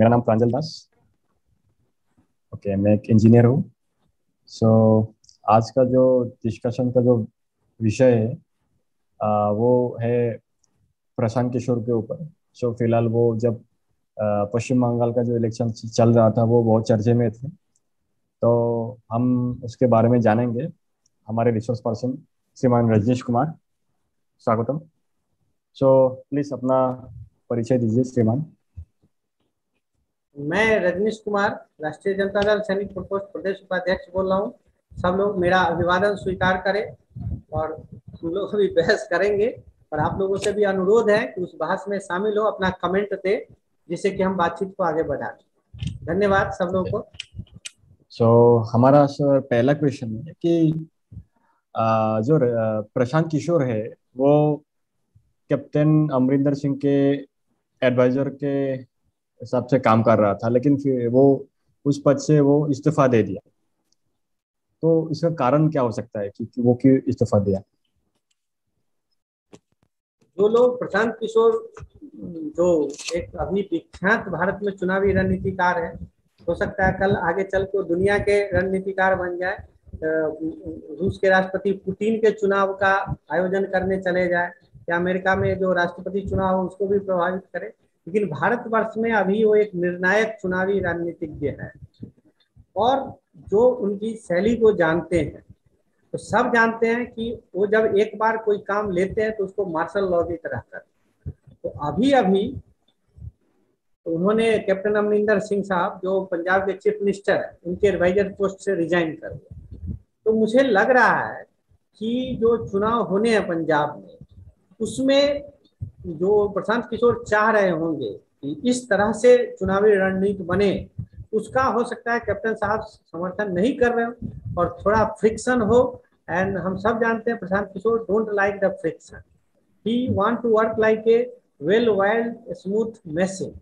मेरा नाम प्रांजल दास। ओके, मैं एक इंजीनियर हूँ। सो आज का जो डिस्कशन का जो विषय है वो है प्रशांत किशोर के ऊपर। सो फिलहाल वो जब पश्चिम बंगाल का जो इलेक्शन चल रहा था वो बहुत चर्चे में थे, तो हम उसके बारे में जानेंगे। हमारे रिसोर्स पर्सन श्रीमान रजनीश कुमार, स्वागतम। सो प्लीज अपना परिचय दीजिए श्रीमान। मैं रजनीश कुमार, राष्ट्रीय जनता दल सैनिक प्रकोष्ठ प्रदेश उपाध्यक्ष बोल रहा हूँ। सब लोग मेरा अभिवादन स्वीकार करें और हम लोग भी बहस करेंगे। और आप लोगों से भी अनुरोध है कि उस बहस में शामिल हो, अपना कमेंट दे, जिससे कि हम बातचीत को आगे बढ़ाएं। धन्यवाद सब लोगों को। सो हमारा सर पहला क्वेश्चन है कि जो प्रशांत किशोर है वो कैप्टन अमरिंदर सिंह के एडवाइजर के हिसाब से काम कर रहा था, लेकिन फिर वो उस पद से वो इस्तीफा दे दिया। तो इसका कारण क्या हो सकता है कि वो क्यों इस्तीफा दिया? जो लोग प्रशांत किशोर, जो एक अभी विख्यात भारत में चुनावी रणनीतिकार है, हो सकता है कल आगे चल के दुनिया के रणनीतिकार बन जाए। रूस के राष्ट्रपति पुतिन के चुनाव का आयोजन करने चले जाए, या अमेरिका में जो राष्ट्रपति चुनाव है उसको भी प्रभावित करे। लेकिन भारतवर्ष में अभी वो एक निर्णायक चुनावी राजनीतिज्ञ है, और जो उनकी शैली को जानते हैं, तो सब जानते हैं कि वो जब एक बार कोई काम लेते हैं तो उसको मार्शल लॉ की तरह करते हैं। तो अभी अभी तो उन्होंने कैप्टन अमरिंदर सिंह साहब, जो पंजाब के चीफ मिनिस्टर है, उनके एडवाइजर पोस्ट से रिजाइन कर दिया। तो मुझे लग रहा है कि जो चुनाव होने हैं पंजाब में, उसमें जो प्रशांत किशोर चाह रहे होंगे कि इस तरह से चुनावी रणनीति बने, उसका हो सकता है कैप्टन साहब समर्थन नहीं कर रहे हो और थोड़ा फ्रिक्शन हो। एंड हम सब जानते हैं Prashant Kishor don't like the friction, he want to work like a well oiled smooth machine.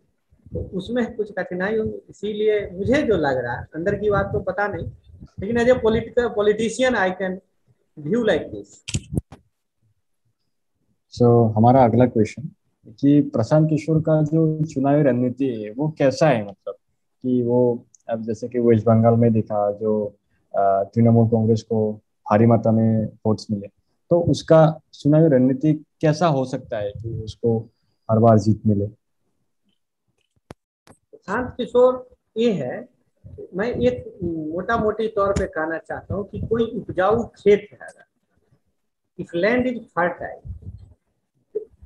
तो उसमें कुछ कठिनाई होगी, इसीलिए मुझे जो लग रहा है, अंदर की बात तो पता नहीं, लेकिन as a politician I can view like this. So हमारा अगला क्वेश्चन कि प्रशांत किशोर का जो चुनावी रणनीति है वो कैसा है, मतलब कि वो अब जैसे कि वेस्ट बंगाल में दिखा जो तृणमूल कांग्रेस को भारी मात्रा में वोट्स मिले, तो उसका चुनावी रणनीति कैसा हो सकता है कि उसको हर बार जीत मिले? प्रशांत किशोर ये है, मैं एक मोटा मोटी तौर पे कहना चाहता हूँ कि कोई उपजाऊ खेत है, if land is fertile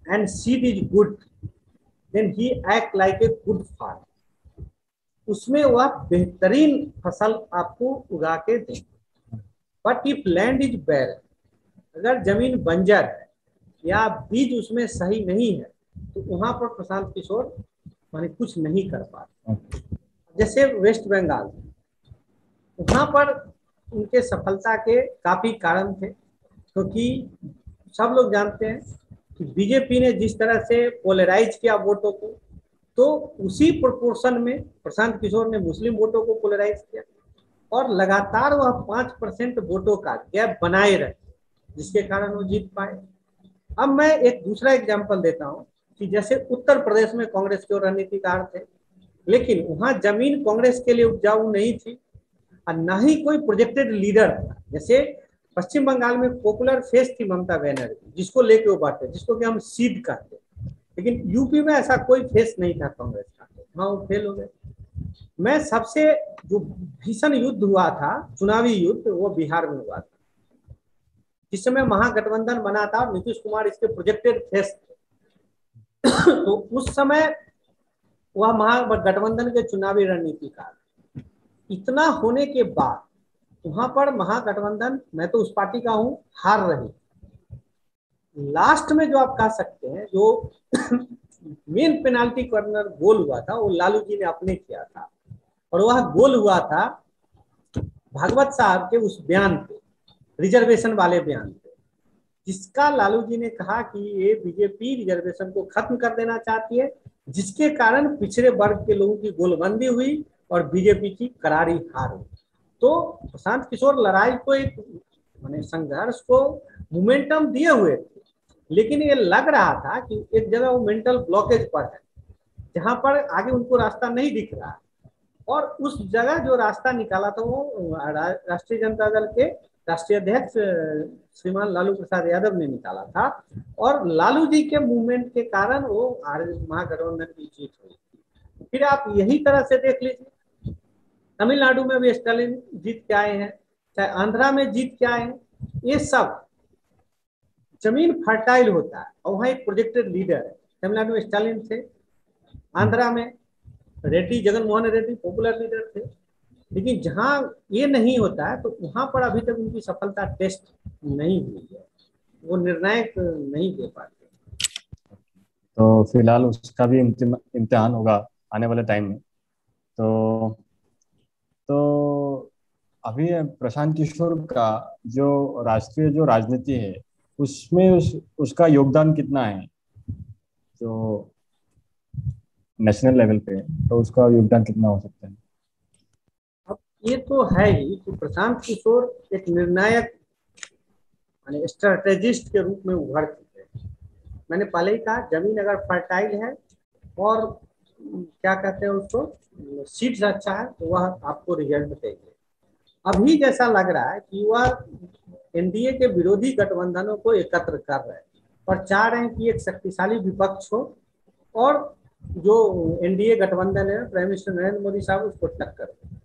and seed is good, then he act like a good farm. उसमें वह बेहतरीन फसल आपको उगा के देंगे। But if land is bad, अगर जमीन बंजर है या बीज उसमें सही नहीं है, तो वहां पर प्रशांत किशोर माने कुछ नहीं कर पाते। जैसे वेस्ट बंगाल, वहां पर उनके सफलता के काफी कारण थे, क्योंकि सब लोग जानते हैं कि बीजेपी ने जिस तरह से पोलराइज किया वोटों को, तो उसी प्रोपोर्शन में प्रशांत किशोर ने मुस्लिम वोटों को पोलराइज किया, और लगातार वह 5% वोटों का गैप बनाए रहे, जिसके कारण वो जीत पाए। अब मैं एक दूसरा एग्जाम्पल देता हूँ कि जैसे उत्तर प्रदेश में कांग्रेस के रणनीतिकार थे, लेकिन वहां जमीन कांग्रेस के लिए उपजाऊ नहीं थी और न ही कोई प्रोजेक्टेड लीडर था। जैसे पश्चिम बंगाल में पॉपुलर फेस थी ममता बनर्जी, जिसको लेके वो बात है, जिसको कि हम सीड कहते हैं, लेकिन यूपी में ऐसा कोई फेस नहीं था कांग्रेस का, वहां वो फेल हो गए। मैं सबसे जो भीषण युद्ध हुआ था, चुनावी युद्ध, वो बिहार में हुआ था, जिस समय महागठबंधन बना था, नीतीश कुमार इसके प्रोजेक्टेड फेस थे। तो उस समय वह महागठबंधन के चुनावी रणनीतिकार, इतना होने के बाद वहां पर महागठबंधन, मैं तो उस पार्टी का हूं, हार रही। लास्ट में जो आप कह सकते हैं, जो मेन पेनाल्टी कॉर्नर गोल हुआ था, वो लालू जी ने अपने किया था, और वह गोल हुआ था भागवत साहब के उस बयान पे, रिजर्वेशन वाले बयान पे, जिसका लालू जी ने कहा कि ये बीजेपी रिजर्वेशन को खत्म कर देना चाहती है, जिसके कारण पिछड़े वर्ग के लोगों की गोलबंदी हुई और बीजेपी की करारी हार हुई। तो प्रशांत किशोर लड़ाई को, एक माने संघर्ष को मोमेंटम दिए हुए थे, लेकिन ये लग रहा था कि एक जगह वो मेंटल ब्लॉकेज पर है, जहां पर आगे उनको रास्ता नहीं दिख रहा, और उस जगह जो रास्ता निकाला था वो राष्ट्रीय जनता दल के राष्ट्रीय अध्यक्ष श्रीमान लालू प्रसाद यादव ने निकाला था, और लालू जी के मूवमेंट के कारण वो महागठबंधन की जीत हुई। फिर आप यही तरह से देख लीजिए, तमिलनाडु में भी स्टालिन जीत के आए हैं, चाहे आंध्रा में जीत के आए हैं, ये सब जमीन फर्टाइल होता है और वहाँ एक प्रोजेक्टेड लीडर है। तमिलनाडु में स्टालिन थे, आंध्रा में रेड्डी, जगन मोहन रेड्डी पॉपुलर लीडर थे, लेकिन जहां ये नहीं होता है तो वहां पर अभी तक उनकी सफलता टेस्ट नहीं हुई है, वो निर्णायक नहीं दे पाते। तो फिलहाल उसका भी इम्तिहान होगा आने वाले टाइम में। तो तो अभी प्रशांत किशोर का जो राष्ट्रीय जो राजनीति है उसमें उसका योगदान कितना है, जो नेशनल लेवल पे है, तो उसका योगदान कितना हो सकता है? अब ये तो है ही कि प्रशांत किशोर एक निर्णायक स्ट्रेटेजिस्ट के रूप में उभर चुके हैं। मैंने पहले ही कहा, जमीन अगर फर्टाइल है और क्या कहते हैं उसको, सीड्स अच्छा है, तो वह आपको रिजल्ट देंगे। अभी जैसा लग रहा है कि वह एनडीए के विरोधी गठबंधनों को एकत्र कर रहे हैं और चाह रहे हैं कि एक शक्तिशाली विपक्ष हो और जो एनडीए गठबंधन है प्राइम मिनिस्टर नरेंद्र मोदी साहब उसको टक्कर दें।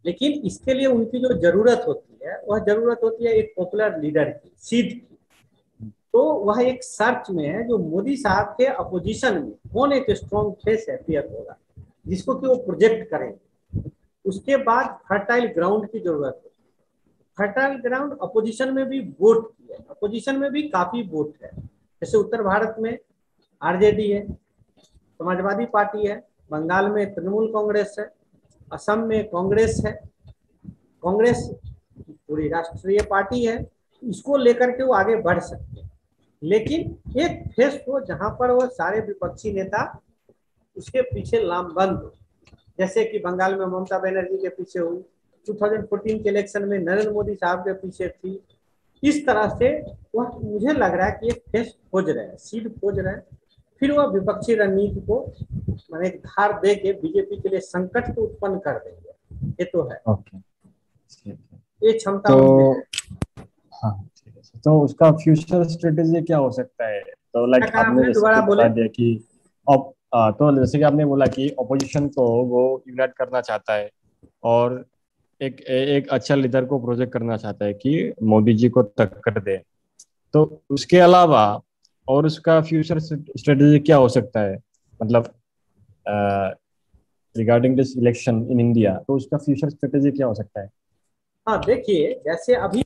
लेकिन इसके लिए उनकी जो जरूरत होती है वह जरूरत होती है एक पॉपुलर लीडर की, सीट की। तो वह एक सर्च में है जो मोदी साहब के अपोजिशन में कौन एक स्ट्रॉन्ग फेस अपीयर होगा जिसको कि वो प्रोजेक्ट करेंगे। उसके बाद फर्टाइल ग्राउंड की जरूरत है। फर्टाइल ग्राउंड अपोजिशन में भी वोट की है, अपोजिशन में भी काफी वोट है। जैसे उत्तर भारत में आरजेडी है, समाजवादी पार्टी है, बंगाल में तृणमूल कांग्रेस है, असम में कांग्रेस है। कांग्रेस पूरी राष्ट्रीय पार्टी है, इसको लेकर के वो आगे बढ़ सकते हैं। लेकिन एक फेस हो जहां पर वो सारे विपक्षी नेता उसके पीछे लामबंद हो, जैसे कि बंगाल में ममता बनर्जी के पीछे हुई, 2014 के इलेक्शन में नरेंद्र मोदी साहब के पीछे थी। इस तरह से वह मुझे लग रहा है कि एक फेस खोज रहे हैं, सीट खोज रहे हैं, फिर वह विपक्षी रणनीति को मैंने एक धार दे के बीजेपी के लिए संकट को उत्पन्न कर देंगे। ये तो है। ओके, ठीक है। ये क्षमता तो उनमें है। हाँ ठीक है, तो उसका फ्यूचर स्ट्रेटेजी क्या हो सकता है? तो क्या लाइक कहा आपने आपने, जैसे दोबारा कि बोले। बता दिया कि तो जैसे कि आपने बोला कि ऑपोजिशन को वो यूनाइट करना चाहता है और एक अच्छा लीडर को प्रोजेक्ट करना चाहता है कि मोदी जी को टक्कर दे। तो उसके अलावा और उसका फ्यूचर स्ट्रेटेजी क्या हो सकता है, मतलब regarding this election in India, तो उसका फ्यूचर स्ट्रेटेजी क्या हो सकता है? हाँ देखिए, जैसे अभी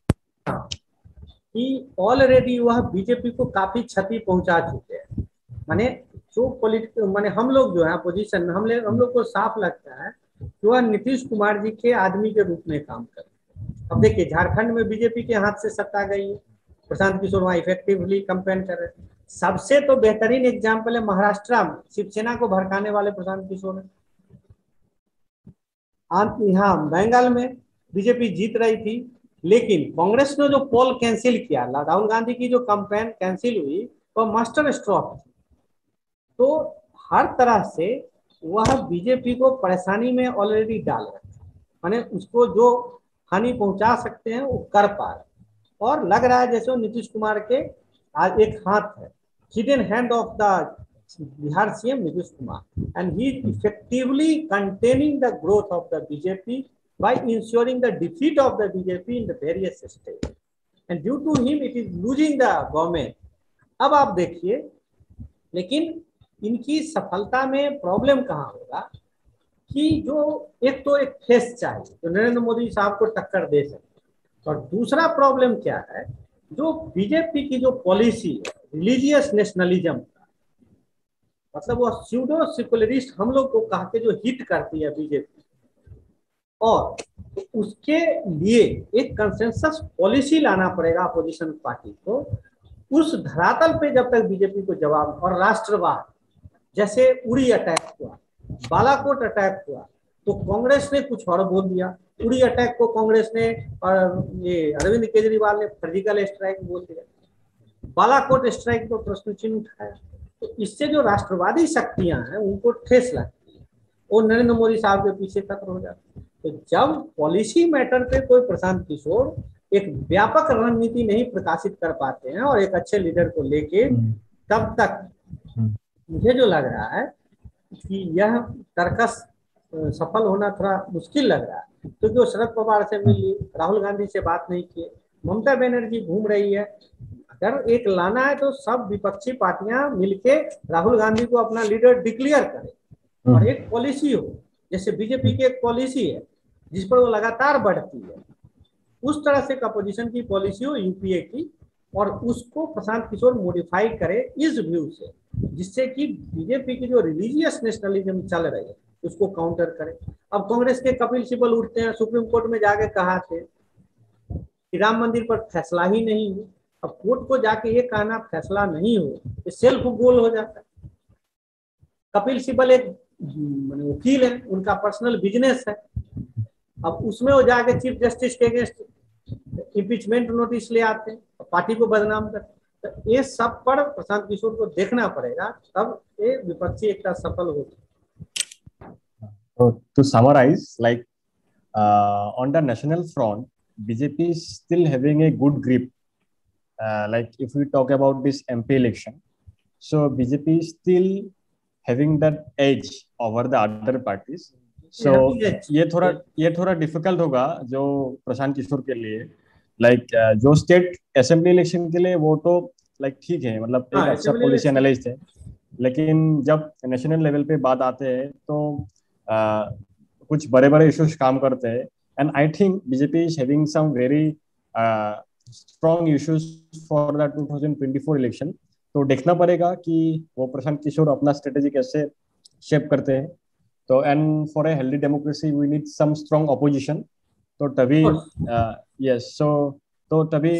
कि ऑलरेडी वह बीजेपी को काफी क्षति पहुंचा चुके हैं। माने जो पॉलिटिकल माने हम लोग जो है अपोजिशन में हम लोग को साफ लगता है कि वह नीतीश कुमार जी के आदमी के रूप में काम कर रहे हैं। अब देखिए, झारखंड में बीजेपी के हाथ से सत्ता गई है, प्रशांत किशोर वहां इफेक्टिवली कैंपेन कर रहे हैं। सबसे तो बेहतरीन एग्जाम्पल है महाराष्ट्र में शिवसेना को भड़काने वाले प्रशांत किशोर है। यहाँ बंगाल में बीजेपी जीत रही थी, लेकिन कांग्रेस ने जो पोल कैंसिल किया, राहुल गांधी की जो कैंपेन कैंसिल हुई, वह मास्टर स्ट्रोक थी। तो हर तरह से वह बीजेपी को परेशानी में ऑलरेडी डाल रहे हैं, माने उसको जो हानि पहुंचा सकते हैं वो कर पा रहे। और लग रहा है जैसे नीतीश कुमार के आज एक हाथ है, hidden hand of the Bihar CM Nitish Kumar, and he is effectively containing the growth of the BJP by ensuring the defeat of the BJP in the various states. And due to him, it is losing the government. अब आप देखिए, लेकिन इनकी सफलता में problem कहाँ होगा कि जो एक तो एक फेस चाहिए जो नरेंद्र मोदी साहब को टक्कर दे सके, और दूसरा प्रॉब्लम क्या है, जो बीजेपी की जो पॉलिसी है रिलीजियस नेशनलिज्म, मतलब वो स्यूडो सेकुलरिस्ट हम लोग को कहा के जो हिट करती है बीजेपी, और उसके लिए एक कंसेंसस पॉलिसी लाना पड़ेगा अपोजिशन पार्टी को। उस धरातल पे जब तक बीजेपी को जवाब, और राष्ट्रवाद, जैसे उरी अटैक हुआ, बालाकोट अटैक हुआ, तो कांग्रेस ने कुछ और बोल दिया। उरी अटैक को कांग्रेस ने और ये अरविंद केजरीवाल ने सर्जिकल स्ट्राइक बोल दिया। बालाकोट स्ट्राइक को प्रश्न चिन्ह उठाया। तो इससे जो राष्ट्रवादी शक्तियां हैं उनको ठेस लगती है, वो नरेंद्र मोदी साहब के पीछे खत्म हो जाती है। तो जब पॉलिसी मैटर पे कोई प्रशांत किशोर एक व्यापक रणनीति नहीं प्रकाशित कर पाते हैं और एक अच्छे लीडर को लेके, तब तक मुझे जो लग रहा है कि यह तर्कस सफल होना थोड़ा मुश्किल लग रहा है, क्योंकि वो शरद पवार से मिली, राहुल गांधी से बात नहीं की, ममता बनर्जी घूम रही है। अगर एक लाना है तो सब विपक्षी पार्टियां मिलके राहुल गांधी को अपना लीडर डिक्लेयर करें और एक पॉलिसी हो, जैसे बीजेपी की एक पॉलिसी है जिस पर वो लगातार बढ़ती है, उस तरह से अपोजिशन की पॉलिसी हो यूपीए की, और उसको प्रशांत किशोर मॉडिफाई करे इस व्यू से, जिससे कि बीजेपी की जो रिलीजियस नेशनलिज्म चल रही है उसको काउंटर करे। अब कांग्रेस के कपिल सिब्बल उठते हैं, सुप्रीम कोर्ट में जाके कहा थे कि राम मंदिर पर फैसला ही नहीं हो। अब कोर्ट को जाके ये कहना फैसला नहीं हो, ये सेल्फ गोल हो जाता है। कपिल सिब्बल एक वकील है, उनका पर्सनल बिजनेस है, अब उसमें वो जाके चीफ जस्टिस के अगेंस्ट इम्पीचमेंट नोटिस ले आते हैं, पार्टी को बदनाम करते हैं। तो ये सब पर प्रशांत किशोर को देखना पड़ेगा, तब ये विपक्षी एकता सफल होगी। So to summarize, like on the national front, BJP is still having a good grip. Like if we talk about this MP election, so BJP is still having that edge over the other parties. So ये थोड़ा difficult होगा जो प्रशांत किशोर के लिए। Like जो state assembly election के लिए वो तो लाइक ठीक है, मतलब एक अच्छा पॉलिसी एनालिस्ट है, लेकिन जब नेशनल लेवल पे बात आते हैं तो कुछ बड़े बड़े इश्यूज काम करते हैं। And I think BJP is having some very strong issues for the 2024 election. तो देखना पड़ेगा कि वो प्रशांत किशोर अपना स्ट्रेटेजी कैसे शेप करते हैं। तो and for a healthy democracy we need some strong opposition. तो तभी यस तो तभी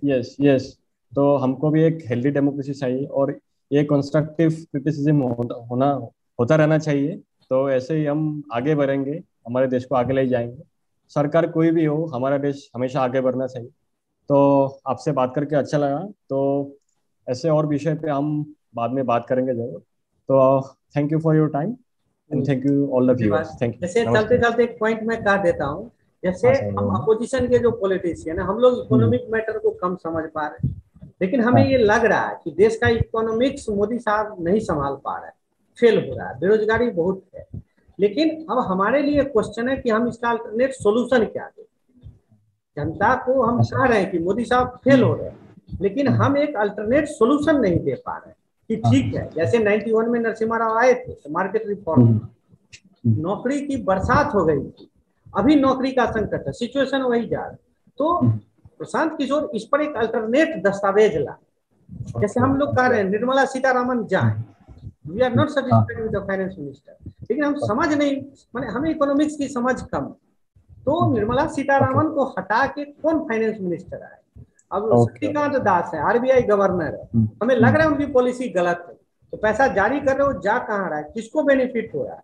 यस यस तो हमको भी एक हेल्दी डेमोक्रेसी चाहिए और ये कंस्ट्रक्टिव क्रिटिसिज्म होता रहना चाहिए। तो ऐसे ही हम आगे बढ़ेंगे, हमारे देश को आगे ले जाएंगे। सरकार कोई भी हो, हमारा देश हमेशा आगे बढ़ना चाहिए। तो आपसे बात करके अच्छा लगा। तो ऐसे और विषय पे हम बाद में बात करेंगे जरूर। तो thank you for your time and thank you all the viewers. Thank you. जैसे चलते चलते एक पॉइंट मैं कह देता हूँ, जैसे हम अपोजिशन के जो पॉलिटिशियन है, हम लोग इकोनॉमिक मैटर को कम समझ पा रहे हैं, लेकिन हमें ये लग रहा है कि देश का इकोनॉमिक्स मोदी साहब नहीं संभाल पा रहे हैं, फेल हो रहा है, बेरोजगारी बहुत है। लेकिन अब हमारे लिए क्वेश्चन है कि हम इसका अल्टरनेट सोल्यूशन क्या दें। जनता को हम कह रहे हैं कि मोदी साहब फेल हो रहे हैं, लेकिन हम एक अल्टरनेट सोल्यूशन नहीं दे पा रहे हैं कि ठीक है, जैसे 91 में नरसिम्हा राव आए थे तो मार्केट रिफॉर्म, नौकरी की बरसात हो गई थी, अभी नौकरी का संकट है, सिचुएशन वही जा रहा है। तो प्रशांत किशोर इस पर एक अल्टरनेट दस्तावेज ला, जैसे हम लोग कह रहे हैं निर्मला सीतारामन जाए, we are not satisfied with the finance minister, लेकिन हम समझ नहीं, माने हमें इकोनॉमिक्स की समझ कम। तो निर्मला सीतारामन को हटा के कौन फाइनेंस मिनिस्टर आए? अब शक्तिकांत दास है, आरबीआई गवर्नर है, हमें लग रहा है उनकी पॉलिसी गलत है, तो पैसा जारी कर रहे हो, जा कहाँ रहा है, किसको बेनिफिट हो रहा है?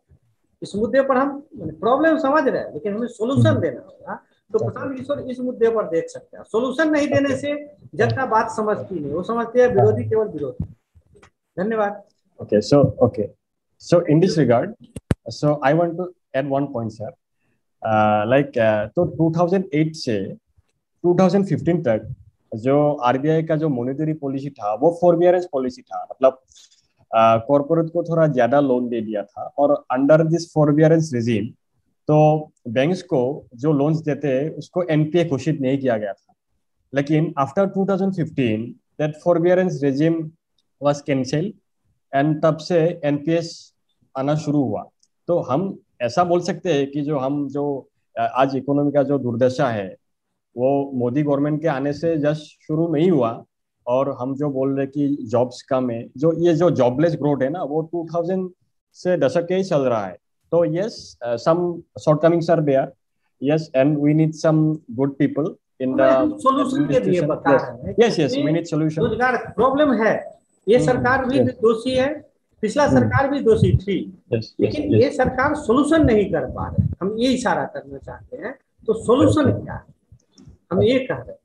इस मुद्दे पर हम प्रॉब्लम समझ रहे हैं, लेकिन हमें सोल्यूशन देना होगा। तो प्रशांत किशोर इस मुद्दे पर देख सकते हैं। सोल्यूशन नहीं देने से जनता बात समझती नहीं, वो समझते हैं विरोधी केवल विरोधी। धन्यवाद। So in this regard, so I want to add one point, sir. तो 2008 से 2015 तक जो आरबीआई का जो मॉनेटरी पॉलिसी था वो फॉरबियरेंस पॉलिसी था, मतलब कॉर्पोरेट को थोड़ा ज्यादा लोन दे दिया था। और अंडर दिस फॉरबियरेंस रिजीम तो बैंक्स को जो लोन्स देते हैं उसको एनपीए घोषित नहीं किया गया था। लेकिन after 2015 that forbearance regime was cancelled and तब से एनपीएस आना शुरू हुआ। तो हम ऐसा बोल सकते हैं कि जो आज इकोनॉमी का जो दुर्दशा है वो मोदी गवर्नमेंट के आने से जस्ट शुरू नहीं हुआ। और हम जो बोल रहे कि जॉब्स कम है, ये जो जॉबलेस ग्रोथ है ना, वो 2000 से दशक के ही चल रहा है। तो yes, some shortcomings are there, yes, and we need some good people in the solution के लिए बता रहे हैं। Yes we need solution. रोजगार प्रॉब्लम है, ये सरकार भी दोषी है, पिछला सरकार भी दोषी थी, लेकिन ये सरकार सोल्यूशन नहीं कर पा रहे। हम ये इशारा करना चाहते हैं। तो सोल्यूशन क्या है, हम ये कह रहे हैं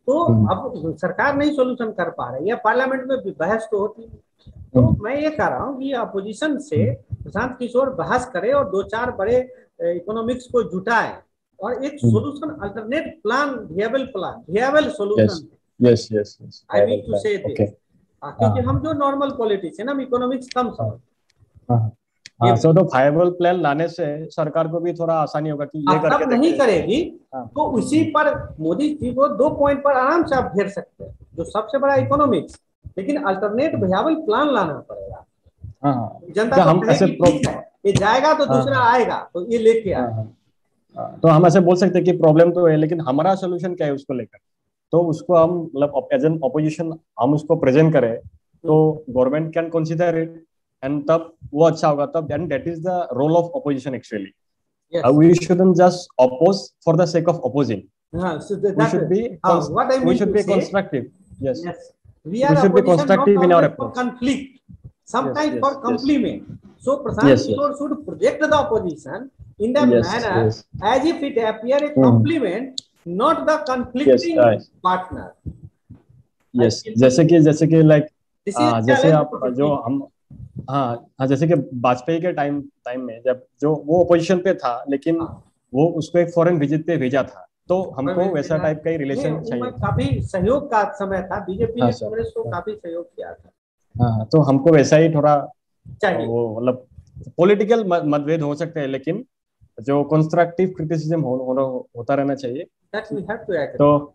तो अब सरकार नहीं सोल्यूशन कर पा रही है, पार्लियामेंट में बहस तो होती है। तो मैं ये कह रहा हूँ कि अपोजिशन से प्रशांत किशोर बहस करे और दो चार बड़े इकोनॉमिक्स को जुटाए और एक solution, alternate plan, viable solution. Yes yes yes, I mean to say this, क्योंकि हम जो नॉर्मल पॉलिटिशियन, हम इकोनॉमिक्स कम समझते। हाँ, सो तो वायबल प्लान लाने से सरकार को भी थोड़ा आसानी होगा कि ये करके तब नहीं करेगी हाँ, तो उसी पर मोदी जी को 2 पॉइंट पर आराम से आप घेर सकते हैं, जो सबसे बड़ा इकोनॉमिक्स, लेकिन अल्टरनेट विएबल प्लान लाना पड़ेगा। हाँ, जनता तो हम ऐसे ठीक है, ये जाएगा तो दूसरा आएगा तो ये लेके आए। तो हम ऐसे बोल सकते हैं कि प्रॉब्लम तो है, लेकिन हमारा सोल्यूशन क्या है उसको लेकर, तो उसको हम मतलब एज एन ऑपोजिशन हम उसको प्रेजेंट करें तो government can consider it, and तब वो अच्छा होगा, तब and that is the role of opposition actually. We shouldn't just oppose for the sake of opposing. So we should be what I mean we should to be say, constructive. Yes, we are should be opposition not constructive in our always for approach. conflict, sometimes for complement. So Prashant Kishore should project the opposition in the manner as if it appear a complement, not the conflicting partner. Yes, जैसे कि like जैसे आप जो हम हाँ, जैसे कि वाजपेयी के टाइम टाइम में जब जो वो ओपोजिशन पे था, लेकिन वो उसको एक फॉरेन विजिट पे भेजा था, तो हमको वैसा टाइप का ही रिलेशन चाहिए। काफी सहयोग का समय था, बीजेपी ने कांग्रेस को काफी सहयोग किया था। हाँ, तो हमको वैसा ही थोड़ा चाहिए। वो मतलब पॉलिटिकल मतभेद हो सकते हैं, लेकिन जो कंस्ट्रक्टिव क्रिटिसिज्म होता रहना चाहिए। तो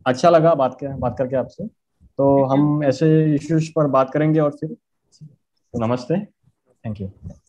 अच्छा लगा बात करके आपसे, तो हम ऐसे इश्यूज पर बात करेंगे और फिर नमस्ते, थैंक यू।